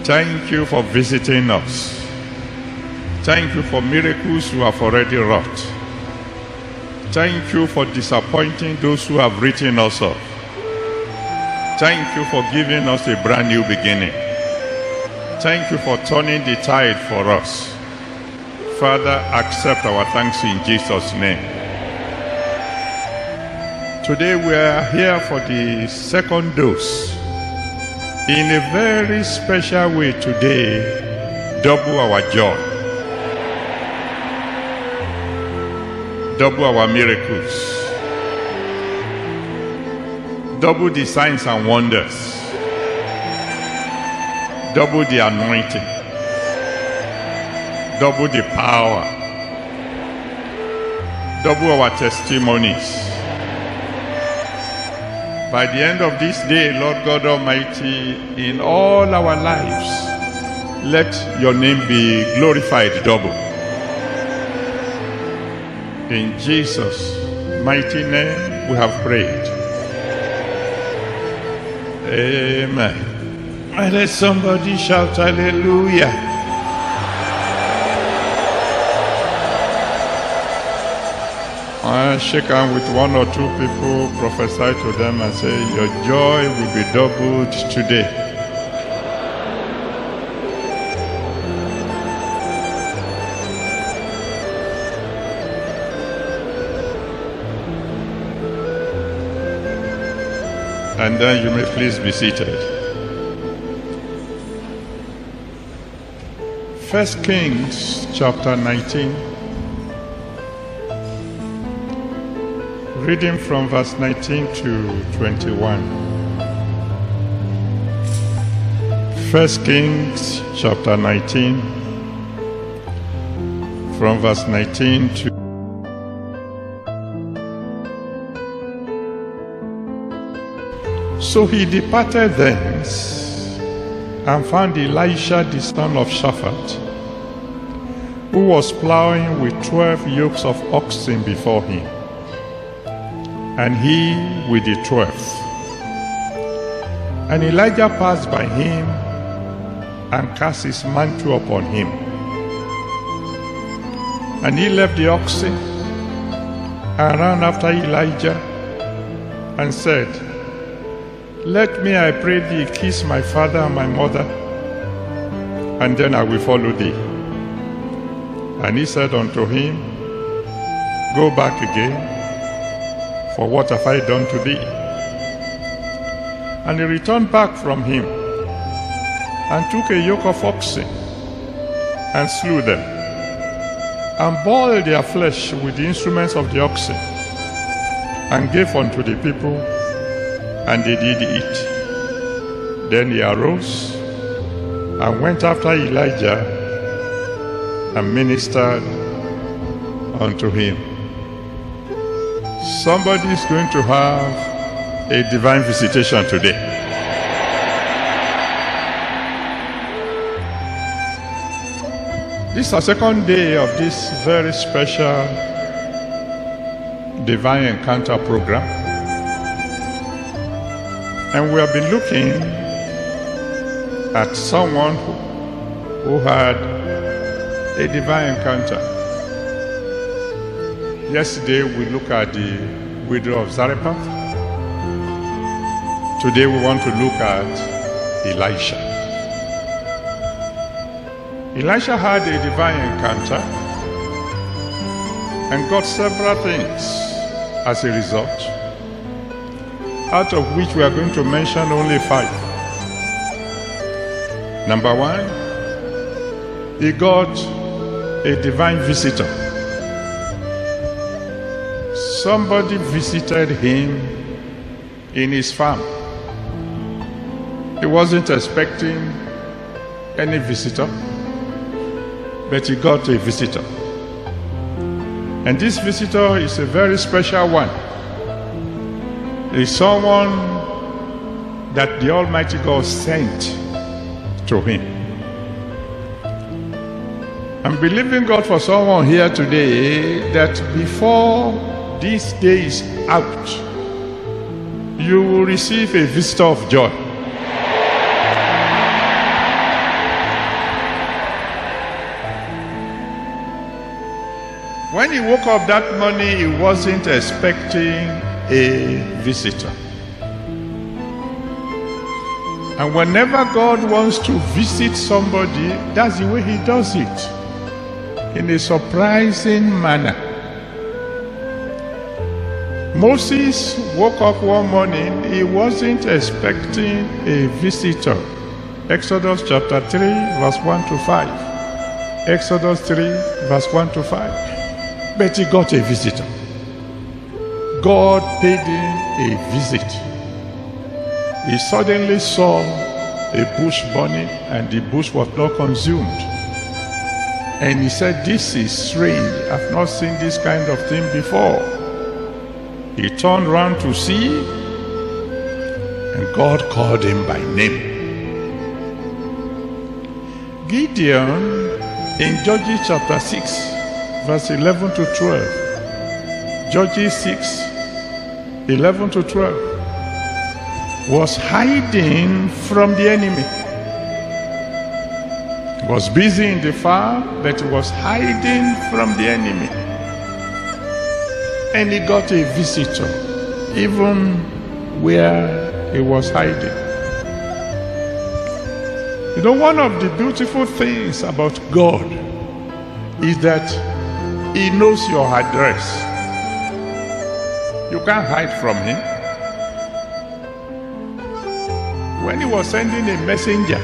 Thank you for visiting us. Thank you for miracles you have already wrought. Thank you for disappointing those who have written us off. Thank you for giving us a brand new beginning. Thank you for turning the tide for us. Father, accept our thanks in Jesus' name. Today we are here for the second dose. In a very special way today, double our joy. Double our miracles. Double the signs and wonders. Double the anointing. Double the power. Double our testimonies. By the end of this day, Lord God Almighty, in all our lives, let your name be glorified double. In Jesus' mighty name we have prayed. Amen. And let somebody shout hallelujah. I shake hands with one or two people, prophesy to them and say, your joy will be doubled today. And then you may please be seated. 1 Kings chapter 19. Reading from verse 19 to 21. 1 Kings chapter 19 from verse 19 to So he departed thence and found Elisha the son of Shaphat, who was plowing with 12 yokes of oxen before him, and he with the 12th. And Elijah passed by him and cast his mantle upon him. And he left the oxen and ran after Elijah and said, Let me, I pray thee, kiss my father and my mother, and then I will follow thee. And he said unto him, Go back again, for what have I done to thee? And he returned back from him, and took a yoke of oxen, and slew them, and boiled their flesh with the instruments of the oxen, and gave unto the people, and they did eat. Then he arose, and went after Elijah, and ministered unto him. Somebody is going to have a divine visitation today. This is our second day of this very special Divine Encounter program. And we have been looking at someone who had a divine encounter. Yesterday we looked at the widow of Zarephath. Today we want to look at Elisha. Elisha had a divine encounter and got several things as a result, out of which we are going to mention only 5. Number 1, he got a divine visitor. Somebody visited him in his farm. He wasn't expecting any visitor, but he got a visitor. And this visitor is a very special one. It's someone that the Almighty God sent to him. I'm believing God for someone here today that before this day is out, you will receive a visitor of joy. When he woke up that morning, he wasn't expecting a visitor. And whenever God wants to visit somebody, that's the way he does it, in a surprising manner. Moses woke up one morning, he wasn't expecting a visitor. Exodus chapter 3, verse 1 to 5. Exodus 3, verse 1 to 5. But he got a visitor. God paid him a visit. He suddenly saw a bush burning, and the bush was not consumed. And he said, "This is strange. I've not seen this kind of thing before." He turned round to see, and God called him by name. Gideon, in Judges chapter 6, verse 11 to 12. Judges 6, 11 to 12. Was hiding from the enemy. He was busy in the farm, but he was hiding from the enemy. And he got a visitor, even where he was hiding. You know, one of the beautiful things about God is that he knows your address. You can't hide from him. When he was sending a messenger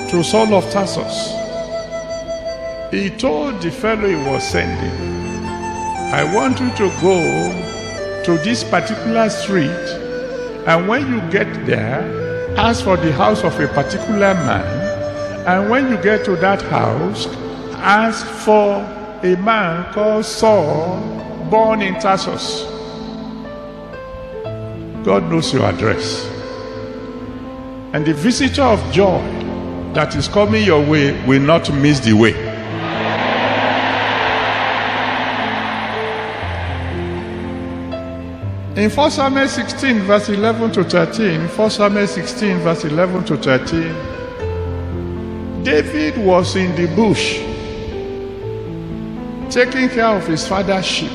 to Saul of Tarsus, he told the fellow he was sending, "I want you to go to this particular street, and when you get there, ask for the house of a particular man, and when you get to that house, ask for a man called Saul, born in Tarsus." God knows your address. And the visitor of joy that is coming your way will not miss the way. In 1 Samuel 16, verse 11 to 13, 1 Samuel 16, verse 11 to 13, David was in the bush taking care of his father's sheep.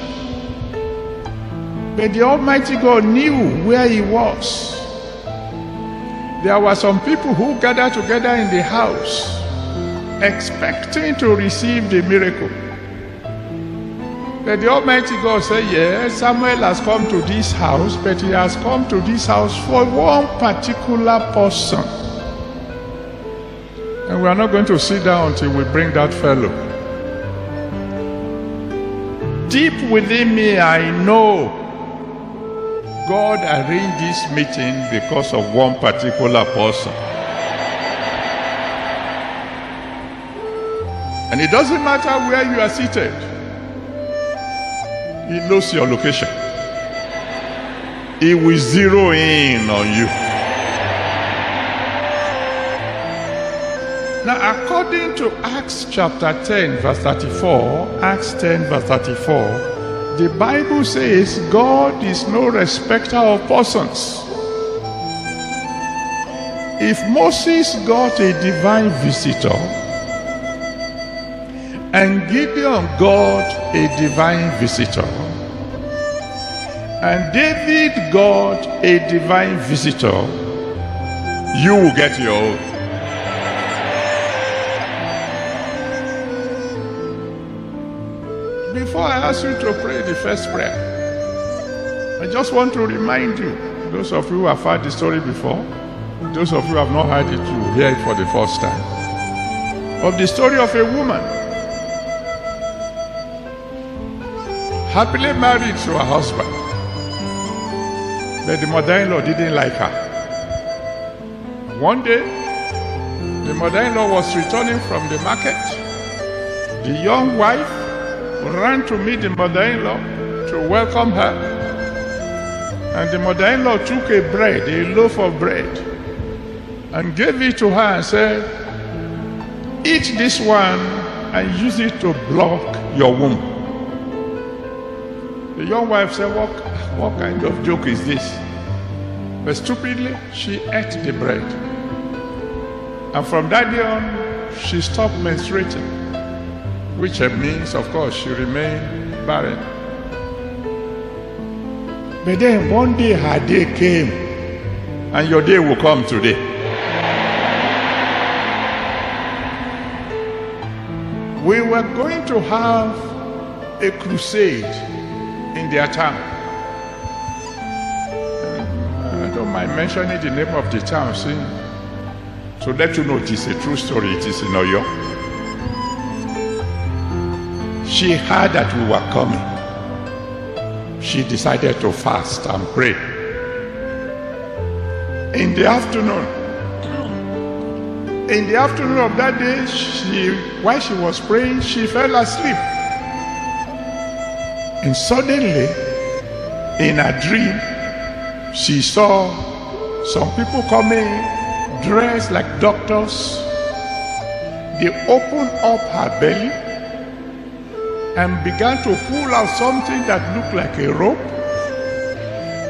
But the Almighty God knew where he was. There were some people who gathered together in the house, expecting to receive the miracle. But the Almighty God said, "Yes, Samuel has come to this house, but he has come to this house for one particular person. And we are not going to sit down until we bring that fellow." Deep within me, I know God arranged this meeting because of one particular person. And it doesn't matter where you are seated. He knows your location. He will zero in on you. Now, according to Acts chapter 10, verse 34, Acts 10, verse 34, the Bible says God is no respecter of persons. If Moses got a divine visitor, and Gideon got a divine visitor, and David got a divine visitor, you will get your own. Before I ask you to pray the first prayer, I just want to remind you, those of you who have heard the story before, those of you who have not heard it, you will hear it for the first time, of the story of a woman happily married to her husband, but the mother-in-law didn't like her. One day, the mother-in-law was returning from the market. The young wife ran to meet the mother-in-law to welcome her, and the mother-in-law took a loaf of bread, and gave it to her and said, "Eat this one and use it to block your womb." The young wife said, what kind of joke is this? But stupidly, she ate the bread. And from that day on, she stopped menstruating. which means, of course, she remained barren. But then one day her day came, and your day will come today. We were going to have a crusade in their town. I don't mind mentioning the name of the town, see? So let you know it is a true story. It is in Oyo. She heard that we were coming. She decided to fast and pray. In the afternoon of that day, while she was praying, she fell asleep. And suddenly, in a dream, she saw some people coming dressed like doctors. They opened up her belly and began to pull out something that looked like a rope.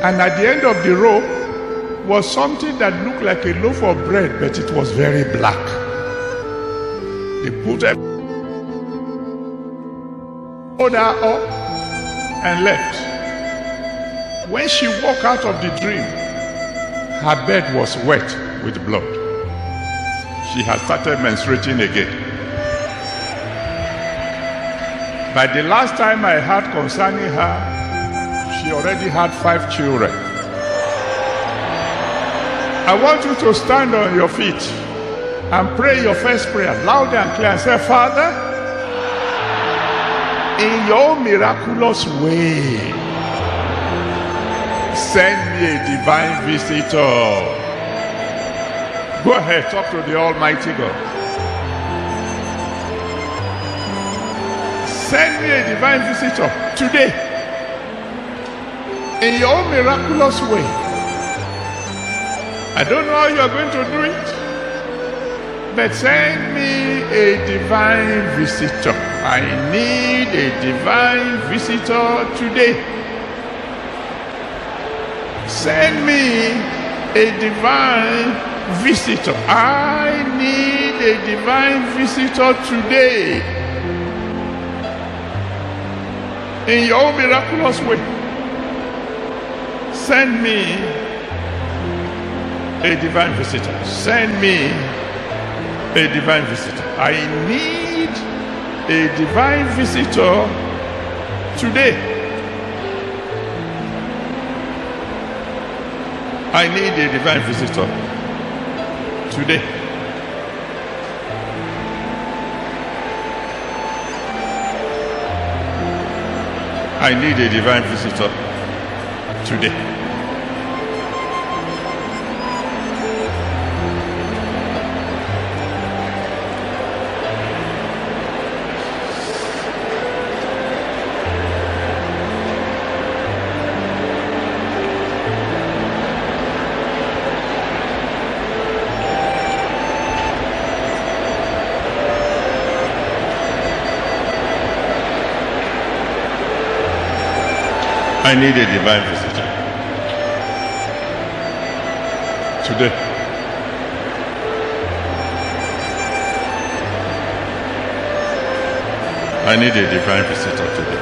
And at the end of the rope was something that looked like a loaf of bread, but it was very black. They put her up and left. When she woke out of the dream, her bed was wet with blood. She had started menstruating again. By the last time I heard concerning her, she already had 5 children. I want you to stand on your feet and pray your first prayer loud and clear and say, Father, in your miraculous way, send me a divine visitor. Go ahead, talk to the Almighty God. Send me a divine visitor today. In your miraculous way. I don't know how you are going to do it, but send me a divine visitor. I need a divine visitor today. Send me a divine visitor. I need a divine visitor today. In your miraculous way, send me a divine visitor. Send me a divine visitor. I need a divine visitor today. I need a divine visitor today. I need a divine visitor today. I need a divine visitor today. I need a divine visitor today.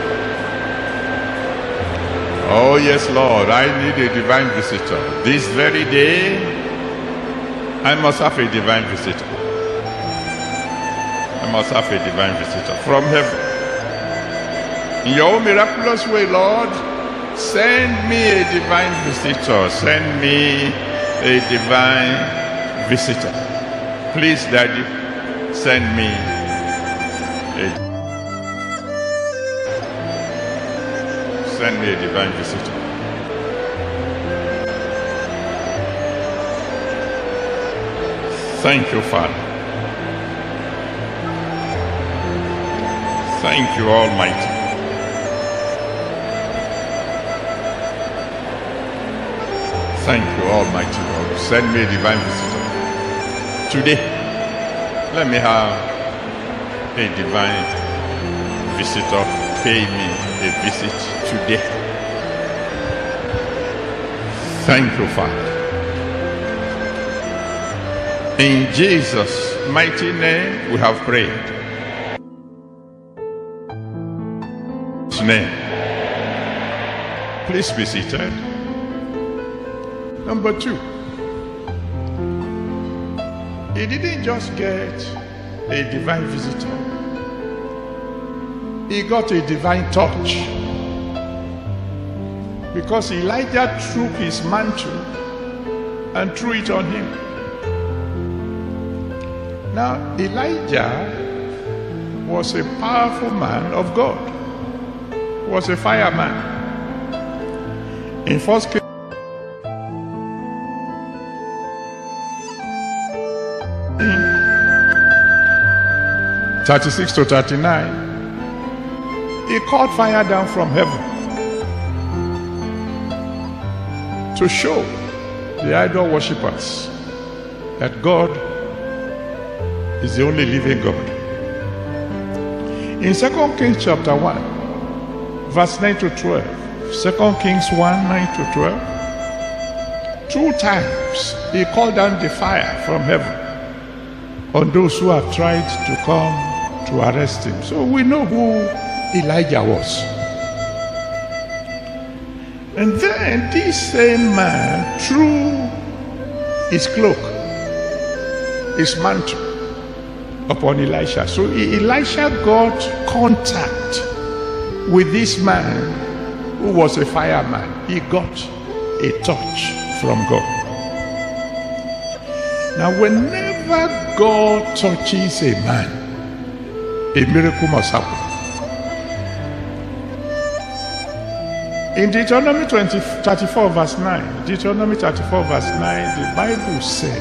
Oh yes, Lord, I need a divine visitor. This very day, I must have a divine visitor. I must have a divine visitor from heaven. In your miraculous way, Lord, send me a divine visitor. Send me a divine visitor. Please, Daddy, send me a divine visitor. Thank you, Father. Thank you, Almighty. Thank you, Almighty God. Send me a divine visitor today. Let me have a divine visitor pay me a visit today. Thank you, Father. In Jesus' mighty name we have prayed. name. Please be seated. Number 2, he didn't just get a divine visitor. He got a divine touch. Because Elijah took his mantle and threw it on him. Now, Elijah was a powerful man of God. He was a fireman. In 1 Kings 36 to 39, he called fire down from heaven to show the idol worshippers that God is the only living God. In 2 Kings chapter 1, verse 9 to 12, 2 Kings 1, 9 to 12, 2 times he called down the fire from heaven on those who have tried to come to arrest him. So we know who Elijah was. And then this same man threw his cloak, his mantle, upon Elisha. So Elisha got contact with this man who was a fireman. He got a touch from God. Now, whenever God touches a man, a miracle must happen. In Deuteronomy 34 verse 9, Deuteronomy 34 verse 9, the Bible said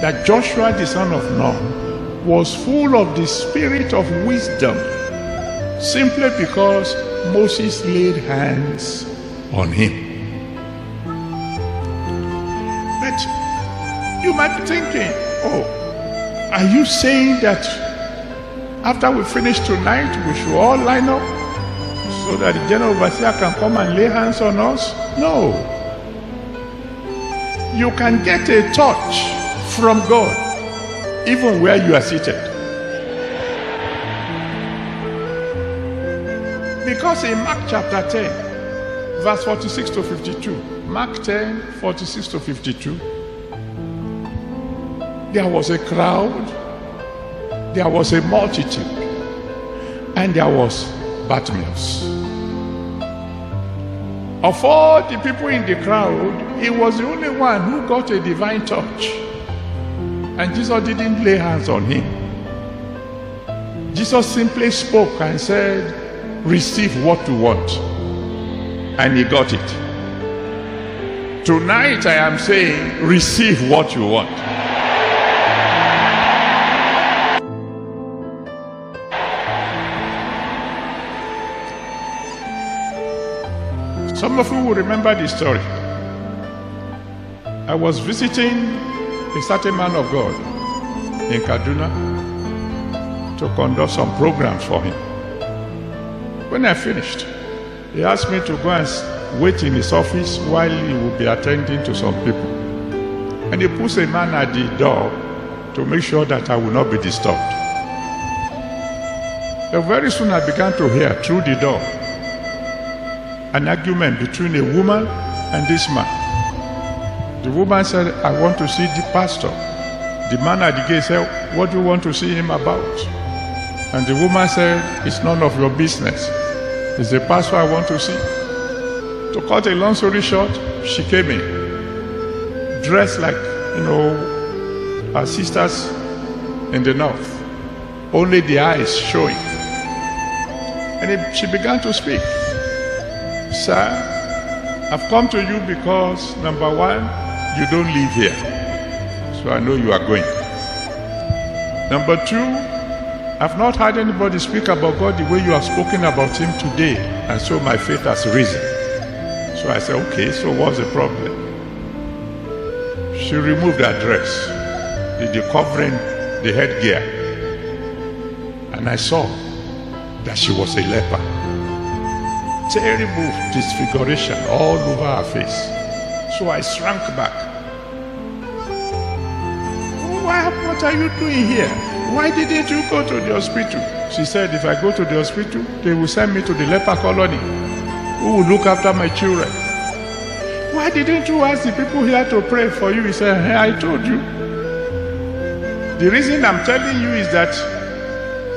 that Joshua the son of Nun was full of the spirit of wisdom simply because Moses laid hands on him. But you might be thinking, oh, are you saying that after we finish tonight, we should all line up so that the general overseer can come and lay hands on us? No. You can get a touch from God even where you are seated. Because in Mark chapter 10, verse 46 to 52, Mark 10, 46 to 52, there was a crowd, there was a multitude, and there was Bartimaeus. Of all the people in the crowd, he was the only one who got a divine touch. And Jesus didn't lay hands on him. Jesus simply spoke and said, receive what you want. And he got it. Tonight I am saying, receive what you want. Some of you will remember this story. I was visiting a certain man of God in Kaduna to conduct some programs for him. When I finished, he asked me to go and wait in his office while he would be attending to some people. And he puts a man at the door to make sure that I will not be disturbed. But very soon I began to hear through the door an argument between a woman and this man. The woman said, I want to see the pastor. The man at the gate said, what do you want to see him about? And the woman said, it's none of your business. It's the pastor I want to see. To cut a long story short, she came in, dressed like, her sisters in the north, only the eyes showing. And she began to speak. Sir, I've come to you because, number one, you don't live here, so I know you are going. Number two, I've not heard anybody speak about God the way you have spoken about him today, and so my faith has risen. So I said, okay, so what's the problem? She removed her dress, the covering, the headgear, and I saw that she was a leper. Terrible disfiguration all over her face. So I shrank back. What are you doing here? why didn't you go to the hospital? She said, if I go to the hospital, they will send me to the leper colony. Who will look after my children? Why didn't you ask the people here to pray for you? He said, hey, I told you. The reason I'm telling you is that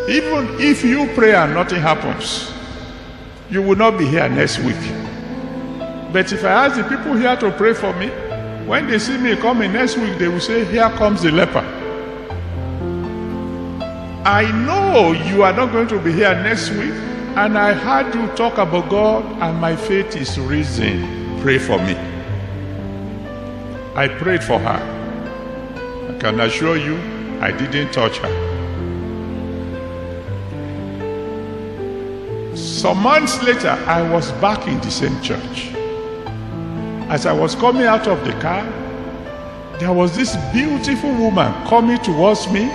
even if you pray and nothing happens, you will not be here next week. But if I ask the people here to pray for me, when they see me coming next week, they will say, here comes the leper. I know you are not going to be here next week, and I heard you talk about God, and my faith is risen. Pray for me. I prayed for her. I can assure you, I didn't touch her. Some months later, I was back in the same church. As I was coming out of the car, there was this beautiful woman coming towards me,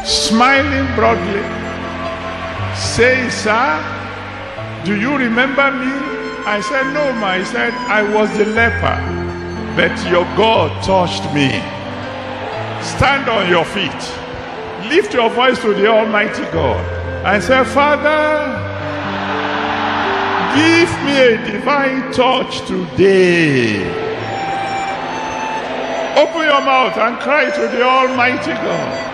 smiling broadly, saying, sir, do you remember me? I said, no, ma. He said, I was the leper, but your God touched me. Stand on your feet. Lift your voice to the Almighty God and say, Father, give me a divine touch today. Open your mouth and cry to the Almighty God.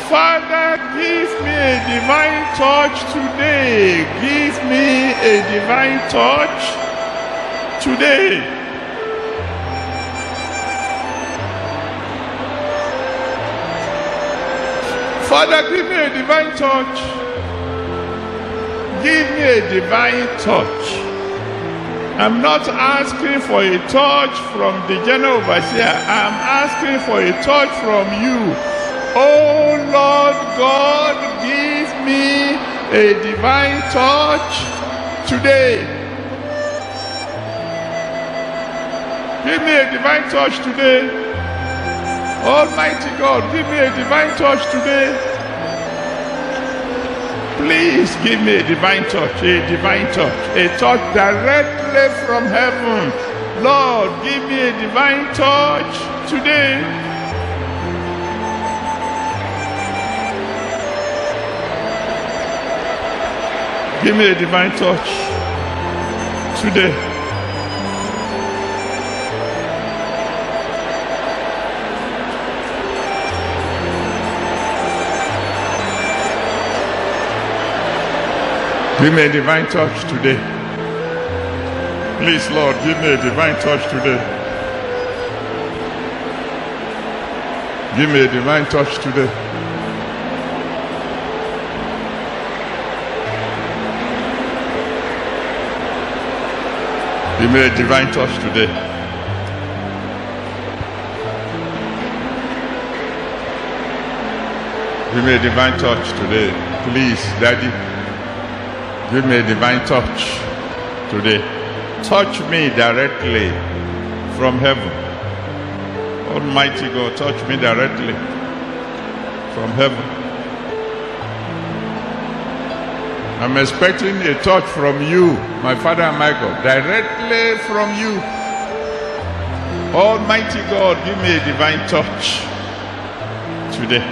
Father, give me a divine touch today. Give me a divine touch today. Father, give me a divine touch. Give me a divine touch. I'm not asking for a touch from the general overseer. I'm asking for a touch from you. Oh Lord God, give me a divine touch today. Give me a divine touch today. Almighty God, give me a divine touch today. Please give me a divine touch, a touch directly from heaven. Lord, give me a divine touch today. Give me a divine touch today. Give me a divine touch today. Please, Lord, give me a divine touch today. Give me a divine touch today. Give me a divine touch today. Give me a divine touch today. Please, Daddy, give me a divine touch today. Touch me directly from heaven. Almighty God, touch me directly from heaven. I'm expecting a touch from you, my Father and my God, directly from you. Almighty God, give me a divine touch today.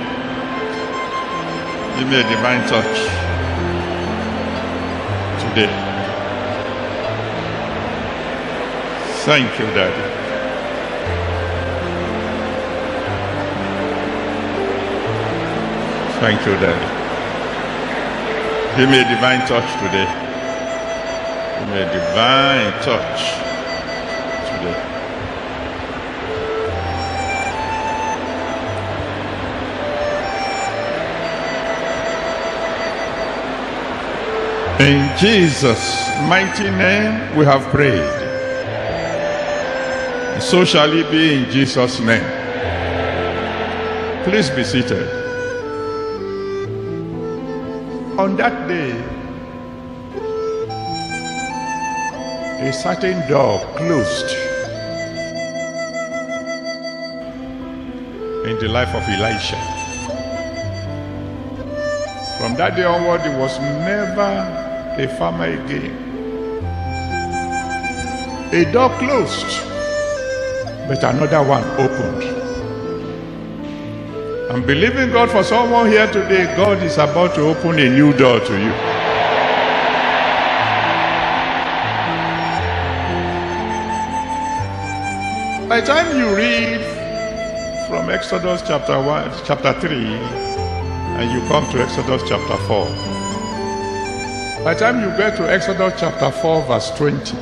Give me a divine touch today. Thank you, Daddy. Thank you, Daddy. Give me a divine touch today. Give me a divine touch today. In Jesus' mighty name we have prayed. And so shall it be in Jesus' name. Please be seated. On that day, a certain door closed in the life of Elisha. From that day onward, he was never a farmer again. A door closed, but another one opened. I'm believing God for someone here today. God is about to open a new door to you. By the time you read from Exodus chapter 3, and you come to Exodus chapter 4, by the time you get to Exodus chapter 4, verse 20,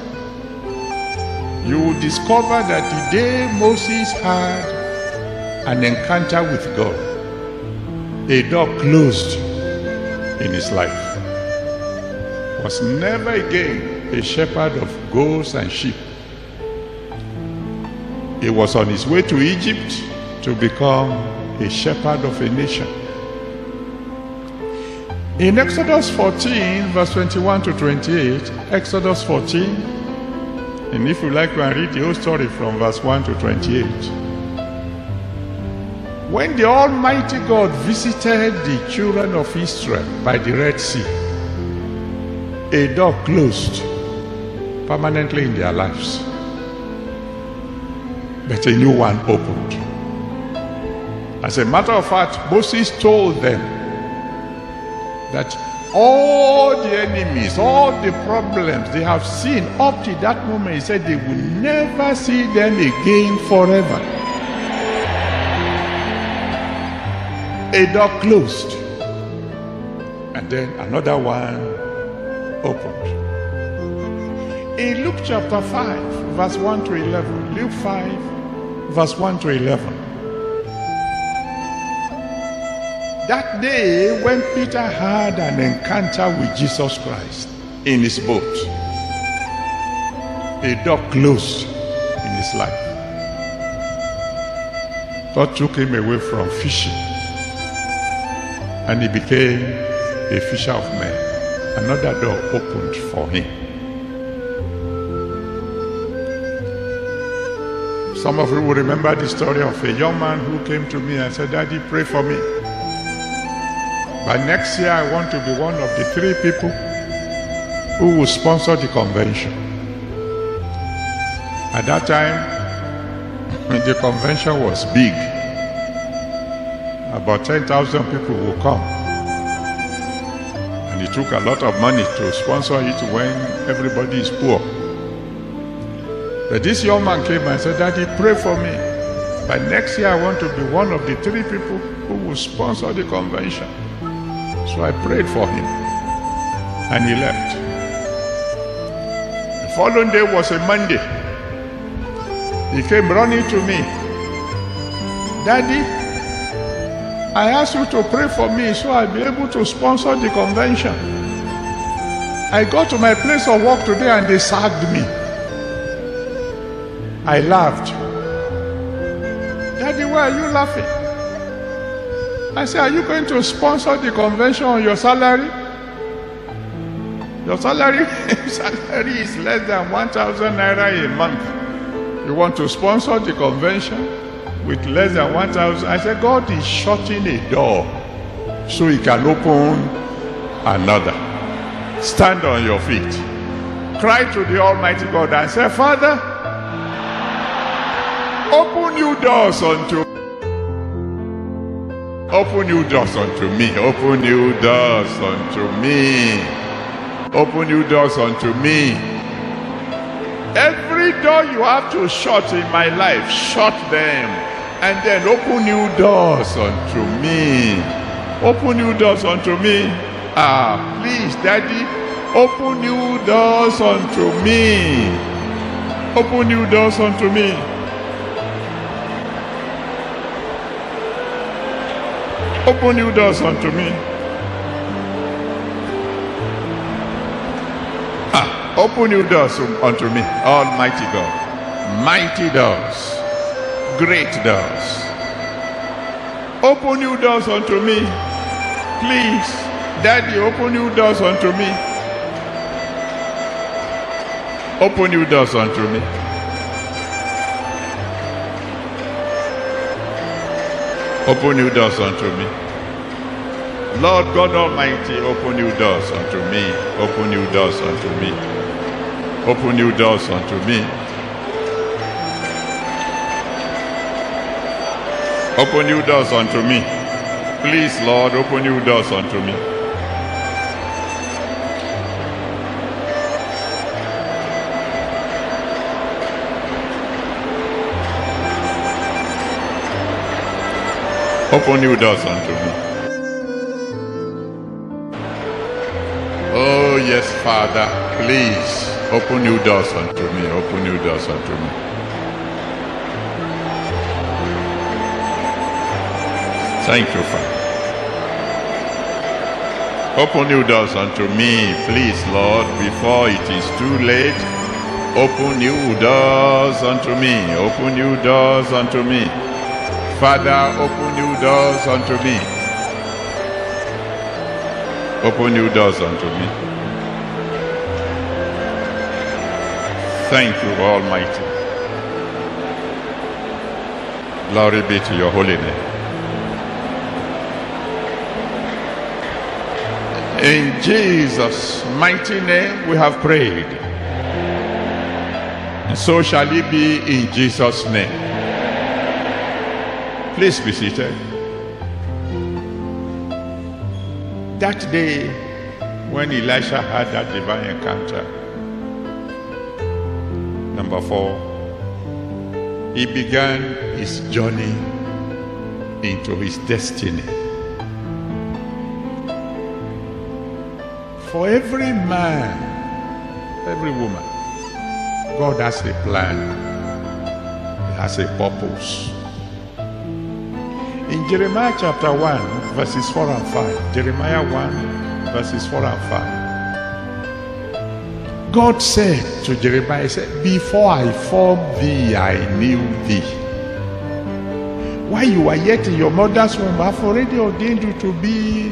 you will discover that the day Moses had an encounter with God, a door closed in his life. Was never again a shepherd of goats and sheep. He was on his way to Egypt to become a shepherd of a nation. In Exodus 14, verse 21 to 28, Exodus 14, and if you like, you can read the whole story from verse 1 to 28. When the Almighty God visited the children of Israel by the Red Sea, a door closed permanently in their lives, but a new one opened. As a matter of fact, Moses told them that all the enemies, all the problems they have seen up to that moment, he said they will never see them again forever. A door closed, and then another one opened. In Luke chapter 5, verse 1 to 11, Luke 5, verse 1 to 11. That day when Peter had an encounter with Jesus Christ in his boat, a door closed in his life. God took him away from fishing, and he became a fisher of men. Another door opened for him. Some of you will remember the story of a young man who came to me and said, "Daddy, pray for me. By next year, I want to be one of the 3 people who will sponsor the convention." At that time, the convention was big. About 10,000 people will come. And it took a lot of money to sponsor it when everybody is poor. But this young man came and said, "Daddy, pray for me. By next year, I want to be one of the 3 people who will sponsor the convention." So I prayed for him, and he left. The following day was a Monday. He came running to me. "Daddy, I asked you to pray for me so I'll be able to sponsor the convention. I got to my place of work today and they sacked me." I laughed. "Daddy, why are you laughing?" I said, "Are you going to sponsor the convention on your salary? Your salary is less than 1,000 naira a month. You want to sponsor the convention with less than 1,000? I said, "God is shutting a door so he can open another. Stand on your feet. Cry to the Almighty God and say, Father, open new doors unto me. Open new doors unto me. Open new doors unto me. Open new doors unto me. Every door you have to shut in my life, shut them. And then open new doors unto me. Open new doors unto me. Please, Daddy, open new doors unto me. Open new doors unto me. Open new doors unto me. Open new doors unto me, Almighty God. Mighty doors. Great doors. Open new doors unto me. Please, Daddy, open new doors unto me. Open new doors unto me. Open new doors unto me. Lord God Almighty, open new doors unto me. Open new doors unto me. Open new doors unto me. Open new doors unto me. Please, Lord, open new doors unto me. Open new doors unto me. Oh, yes, Father, please, open new doors unto me. Open new doors unto me. Thank you, Father. Open new doors unto me, please, Lord, before it is too late. Open new doors unto me. Open new doors unto me. Father, open new doors unto me. Open new doors unto me. Thank you, Almighty. Glory be to your holy name. In Jesus' mighty name we have prayed. And so shall it be in Jesus' name. Please be seated. That day when Elisha had that divine encounter, number 4, he began his journey into his destiny. For every man, every woman, God has a plan. He has a purpose. In Jeremiah chapter 1, verses 4 and 5, Jeremiah 1, verses 4 and 5, God said to Jeremiah, he said, before I formed thee, I knew thee. While you were yet in your mother's womb, I've already ordained you to be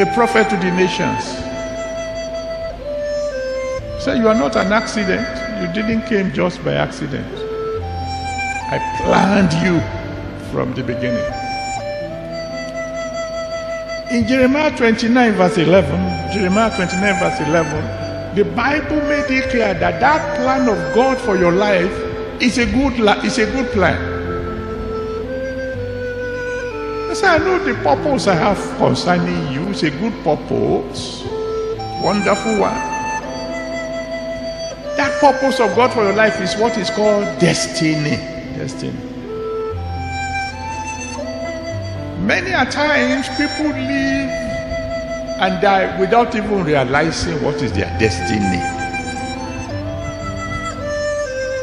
a prophet to the nations. So you are not an accident. You didn't come just by accident. I planned you from the beginning. In Jeremiah 29 verse 11, the Bible made it clear that that plan of God for your life is a good plan. I say, I know the purpose I have concerning you is a good purpose, wonderful one. That purpose of God for your life is what is called destiny. Destiny. Many a times people live and die without even realizing what is their destiny.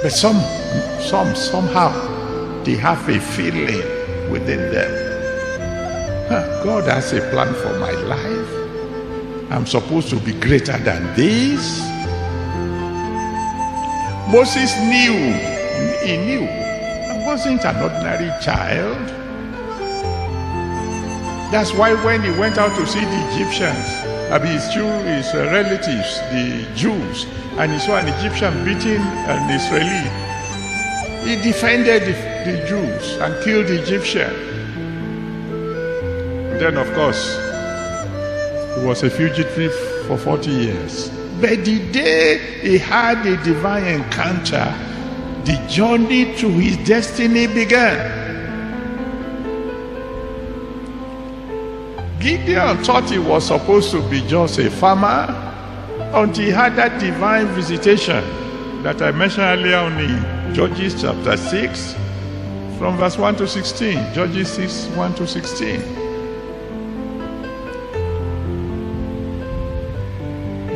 But somehow they have a feeling within them. God has a plan for my life. I'm supposed to be greater than this. Moses knew. He knew. I wasn't an ordinary child. That's why when he went out to see the Egyptians, his relatives, the Jews, and he saw an Egyptian beating an Israeli, he defended the Jews and killed the Egyptian. And then, of course, he was a fugitive for 40 years. But the day he had a divine encounter, the journey to his destiny began. Gideon thought he was supposed to be just a farmer until he had that divine visitation that I mentioned earlier on in Judges chapter 6 from verse 1 to 16. Judges 6, 1 to 16.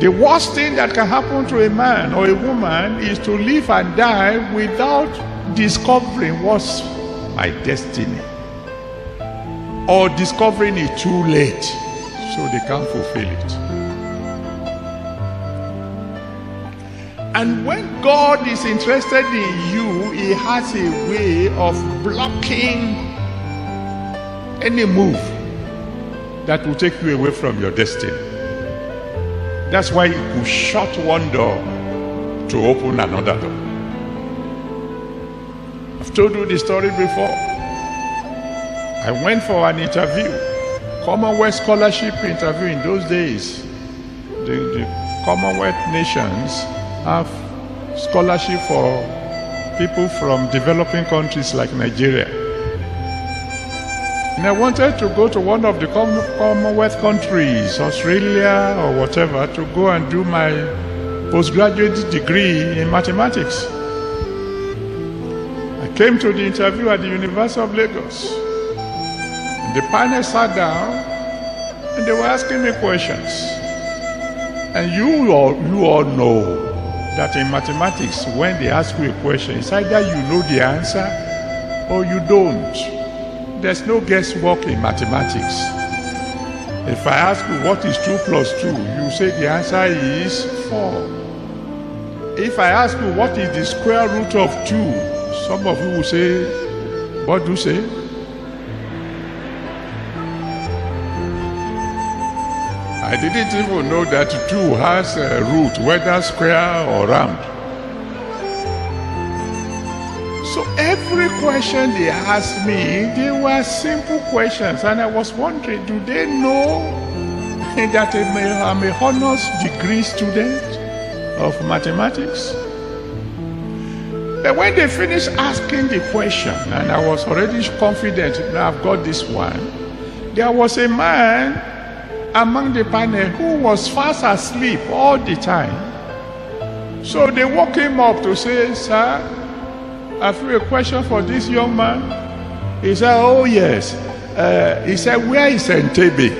The worst thing that can happen to a man or a woman is to live and die without discovering what's my destiny, or discovering it too late so they can't fulfill it. And when God is interested in you, he has a way of blocking any move that will take you away from your destiny. That's why he will shut one door to open another door. I've told you the story before. I went for an interview, Commonwealth scholarship interview. In those days, the Commonwealth nations have scholarship for people from developing countries like Nigeria. And I wanted to go to one of the Commonwealth countries, Australia or whatever, to go and do my postgraduate degree in mathematics. I came to the interview at the University of Lagos. The panel sat down and they were asking me questions. And you all know that in mathematics, when they ask you a question, it's either you know the answer or you don't. There's no guesswork in mathematics. If I ask you what is 2 plus 2, you say the answer is 4. If I ask you what is the square root of 2, some of you will say, what do you say? I didn't even know that 2 has a root, whether square or round. So every question they asked me, they were simple questions, and I was wondering, do they know that I'm a honors degree student of mathematics? But when they finished asking the question, and I was already confident that I've got this one, there was a man among the panel who was fast asleep all the time. So they woke him up to say, "Sir, I feel a question for this young man." He said, "Oh yes." He said, "Where is Entebbe?"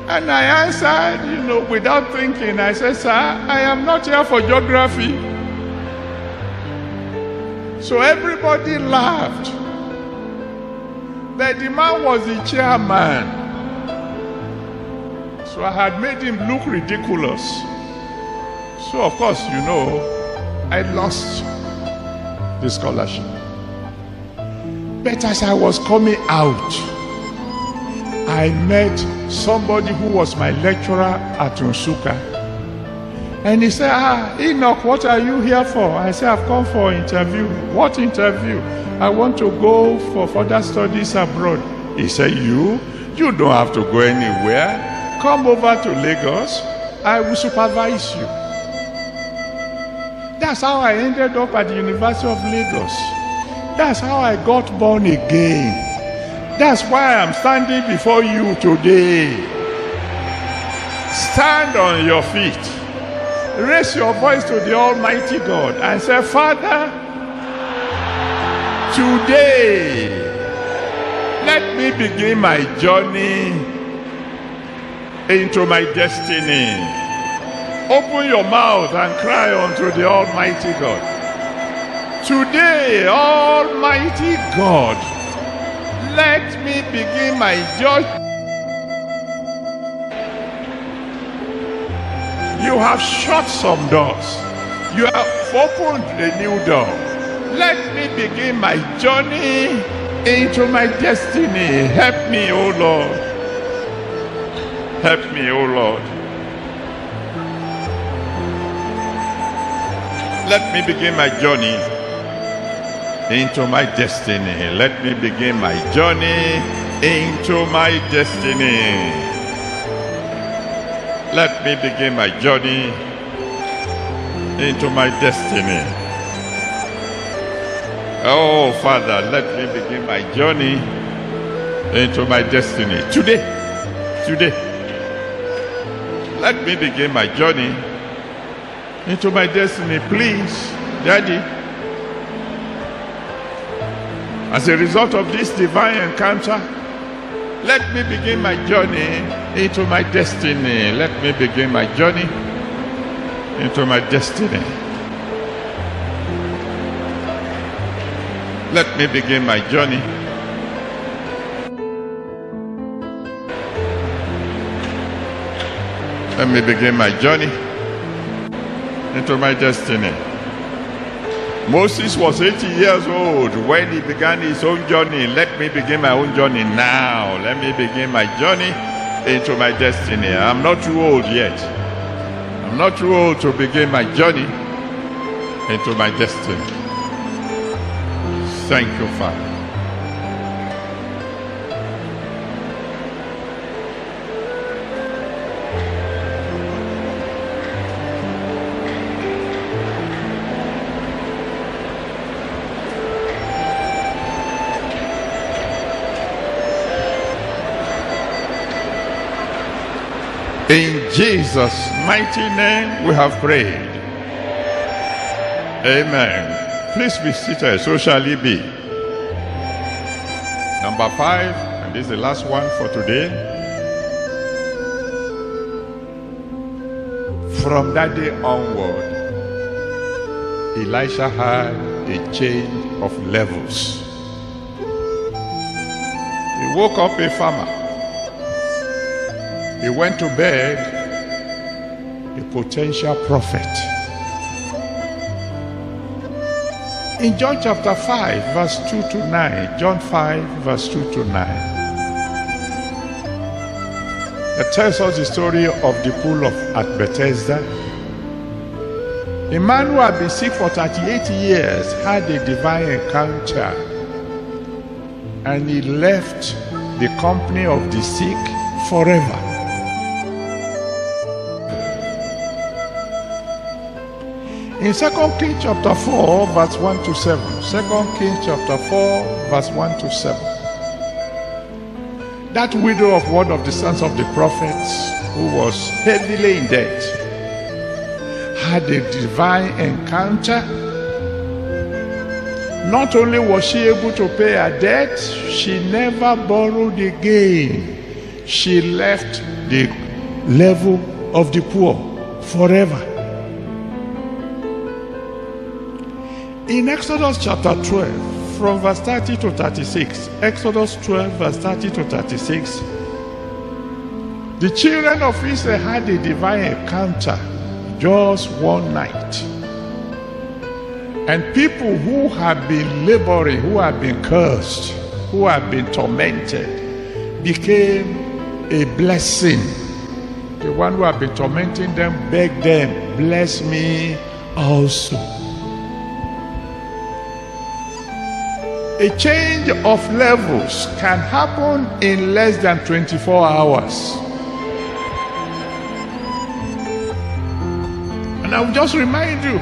And I answered, without thinking. I said, "Sir, I am not here for geography." So everybody laughed. But the man was the chairman. So I had made him look ridiculous. So of course, I lost the scholarship. But as I was coming out, I met somebody who was my lecturer at Nsukka. And he said, "Enoch, what are you here for?" I said, "I've come for an interview." "What interview?" "I want to go for further studies abroad." He said, You don't have to go anywhere. Come over to Lagos. I will supervise you." That's how I ended up at the University of Lagos. That's how I got born again. That's why I'm standing before you today. Stand on your feet. Raise your voice to the Almighty God and say, "Father, today, let me begin my journey into my destiny." Open your mouth and cry unto the Almighty God. Today, Almighty God, let me begin my journey. You have shut some doors. You have opened a new door. Let me begin my journey into my destiny. Help me, O Lord. Help me, O Lord. Let me begin my journey into my destiny. Let me begin my journey into my destiny. Let me begin my journey into my destiny. Oh, Father, let me begin my journey into my destiny. Today. Let me begin my journey into my destiny, please, Daddy. As a result of this divine encounter, let me begin my journey into my destiny. Let me begin my journey into my destiny. Let me begin my journey. Let me begin my journey into my destiny. Moses was 80 years old when he began his own journey. Let me begin my own journey now. Let me begin my journey into my destiny. I'm not too old yet. I'm not too old to begin my journey into my destiny. Thank you, Father. In Jesus' mighty name we have prayed. Amen. Please be seated. So shall it be. Number 5, and this is the last one for today. From that day onward, Elisha had a change of levels. He woke up a farmer. He went to bed a potential prophet. In John chapter 5, verse 2 to 9, John 5, verse 2 to 9, it tells us the story of the pool at Bethesda. A man who had been sick for 38 years had a divine encounter, and he left the company of the sick forever. In 2 Kings chapter 4, verse 1 to 7, 2 Kings chapter 4, verse 1 to 7, that widow of one of the sons of the prophets who was heavily in debt had a divine encounter. Not only was she able to pay her debt, she never borrowed again. She left the level of the poor forever. In Exodus chapter 12, from verse 30 to 36, Exodus 12, verse 30 to 36, the children of Israel had a divine encounter just one night. And people who have been laboring, who have been cursed, who have been tormented, became a blessing. The one who have been tormenting them begged them, bless me also. A change of levels can happen in less than 24 hours. And I will just remind you,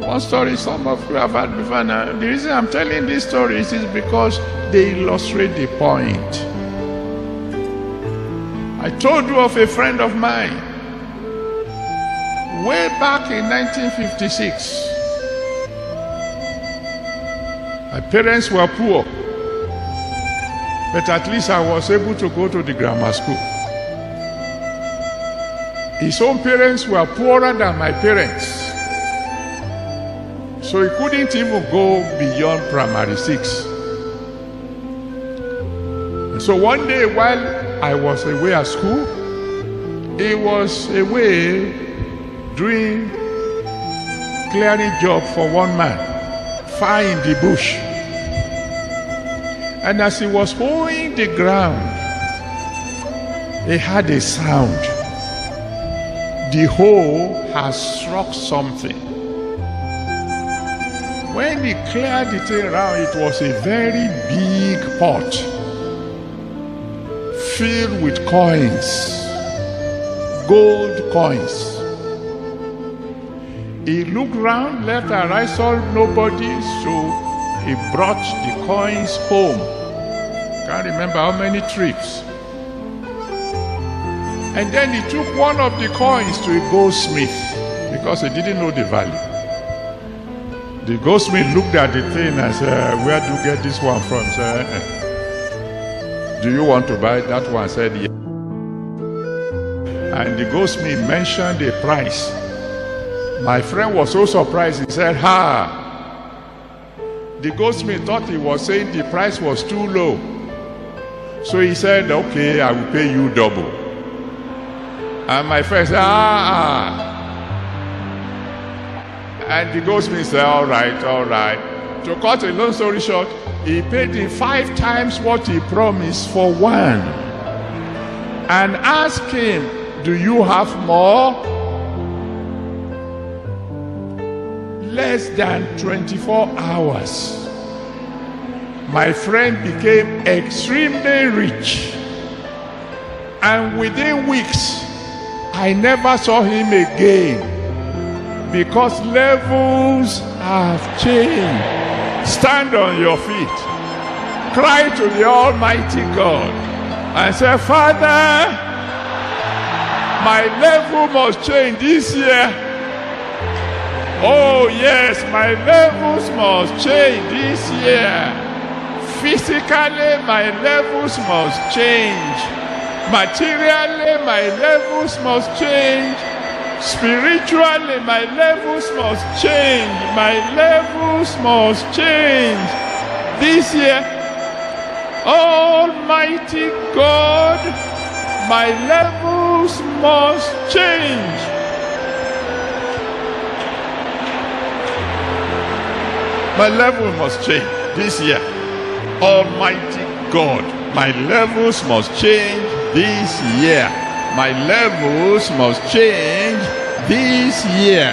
one story some of you have heard before now. The reason I'm telling these stories is because they illustrate the point. I told you of a friend of mine way back in 1956. My parents were poor, but at least I was able to go to the grammar school. His own parents were poorer than my parents, so he couldn't even go beyond primary 6. So one day while I was away at school, he was away doing clearing job for one man far in the bush. And as he was hoeing the ground, he had a sound. The hoe has struck something. When he cleared the thing around, it was a very big pot filled with coins, gold coins. He looked round, left and right, saw nobody, so he brought the coins home. Can't remember how many trips. And then he took one of the coins to a goldsmith because he didn't know the value. The goldsmith looked at the thing and said, where do you get this one from? He said, do you want to buy that one? I said, yes. And the goldsmith mentioned the price. My friend was so surprised. He said, ha! The goldsmith thought he was saying the price was too low. So he said, okay, I will pay you double. And my friend said, And the goldsmith said, all right, all right. To cut a long story short, he paid him 5 times what he promised for one. And asked him, do you have more? Less than 24 hours, my friend became extremely rich. And within weeks, I never saw him again because levels have changed. Stand on your feet. Cry to the Almighty God and say, Father, My level must change this year. Oh yes, my levels must change this year. Physically, my levels must change. Materially, my levels must change. Spiritually, my levels must change. My levels must change this year. Almighty God, my levels must change. My level must change this year. Almighty God, my levels must change this year. My levels must change this year.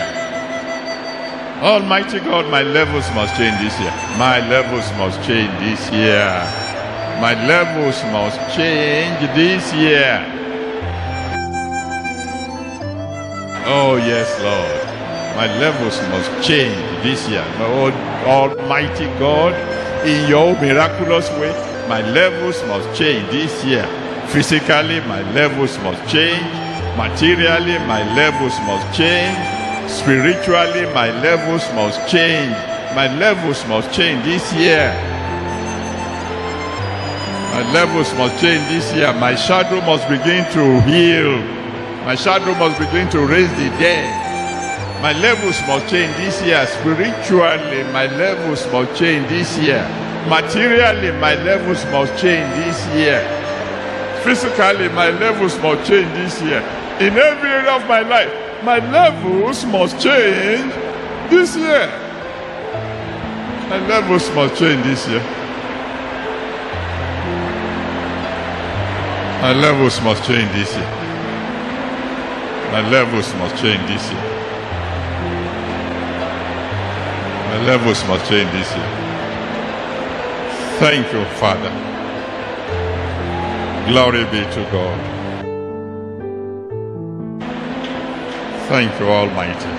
Almighty God, my levels must change this year. My levels must change this year. My levels must change this year. Oh yes, Lord. My levels must change this year. Lord, Almighty God, in your miraculous way, my levels must change this year. Physically, my levels must change. Materially, my levels must change. Spiritually, my levels must change. My levels must change this year. My levels must change this year. My shadow must begin to heal. My shadow must begin to raise the dead. My levels must change this year. Spiritually, my levels must change this year. Materially, my levels must change this year. Physically, my levels must change this year. In every area of my life, my levels must change this year. My levels must change this year. My levels must change this year. My levels must change this year. My levels must change this year. Thank you, Father. Glory be to God. Thank you, Almighty.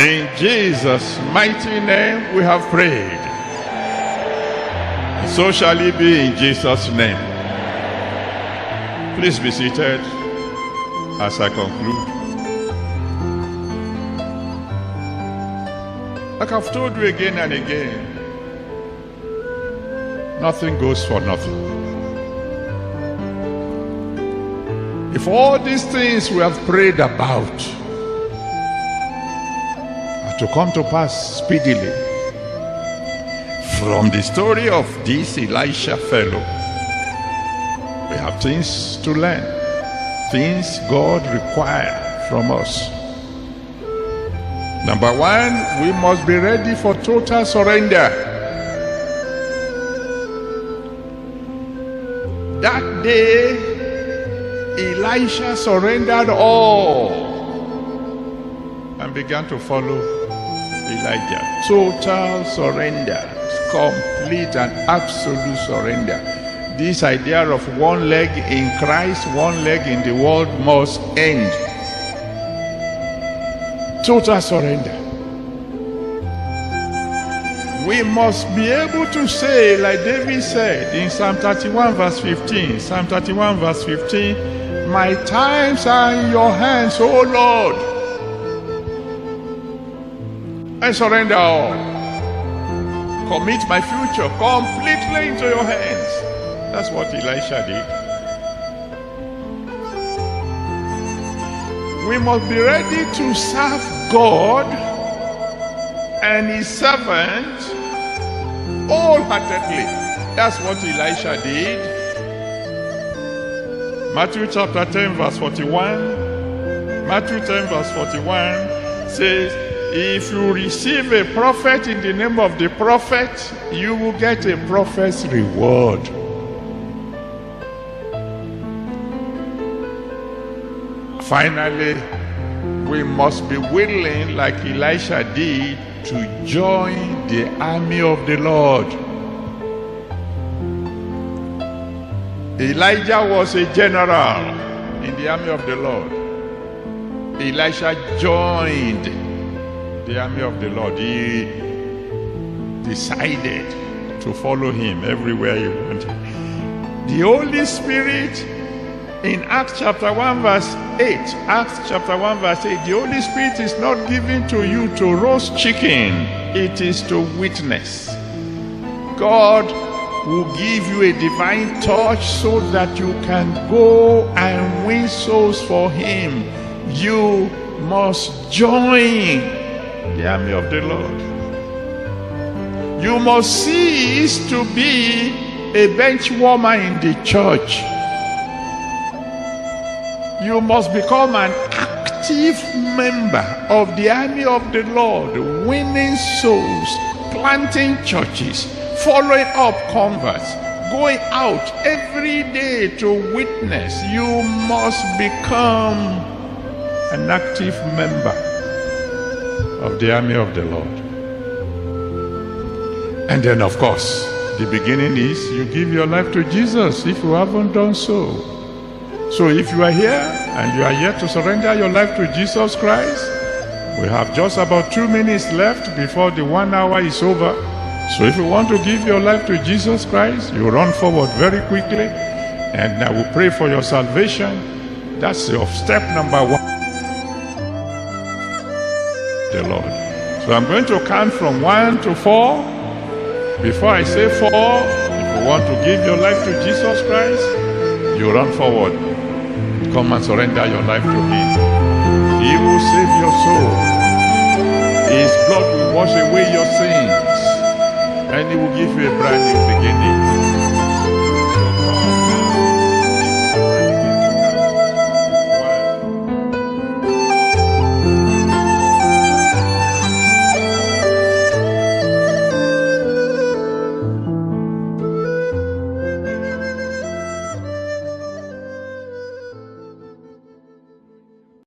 In Jesus' mighty name we have prayed. And so shall it be in Jesus' name. Please be seated as I conclude. Like I've told you again and again, nothing goes for nothing. If all these things we have prayed about are to come to pass speedily, from the story of this Elisha fellow, we have things to learn, things God requires from us. Number one, we must be ready for total surrender. That day, Elisha surrendered all and began to follow Elijah. Total surrender, complete and absolute surrender. This idea of one leg in Christ, one leg in the world must end. Total surrender. We must be able to say, like David said in Psalm 31 verse 15, Psalm 31 verse 15, my times are in your hands, O Lord. I surrender all. Commit my future completely into your hands. That's what Elisha did. We must be ready to serve God and his servant wholeheartedly. That's what Elisha did. Matthew chapter 10 verse 41. Matthew 10 verse 41 says, if you receive a prophet in the name of the prophet, you will get a prophet's reward. Finally, we must be willing, like Elisha did, to join the army of the Lord. Elijah was a general in the army of the Lord. Elisha joined the army of the Lord. He decided to follow him everywhere he went. The Holy Spirit, in Acts chapter 1 verse 8, Acts chapter 1 verse 8, the Holy Spirit is not given to you to roast chicken, it is to witness. God will give you a divine touch so that you can go and win souls for Him. You must join the army of the Lord. You must cease to be a bench warmer in the church. You must become an active member of the army of the Lord, winning souls, planting churches, following up converts, going out every day to witness. You must become an active member of the army of the Lord. And then, of course, the beginning is you give your life to Jesus if you haven't done so. So if you are here and you are yet to surrender your life to Jesus Christ, we have just about 2 minutes left before the 1 hour is over. So if you want to give your life to Jesus Christ, you run forward very quickly, and I will pray for your salvation. That's your step number 1. The Lord. So I'm going to count from 1 to 4. Before I say 4, if you want to give your life to Jesus Christ, you run forward. Come and surrender your life to Him. He will save your soul. His blood will wash away your sins, and He will give you a brand new beginning.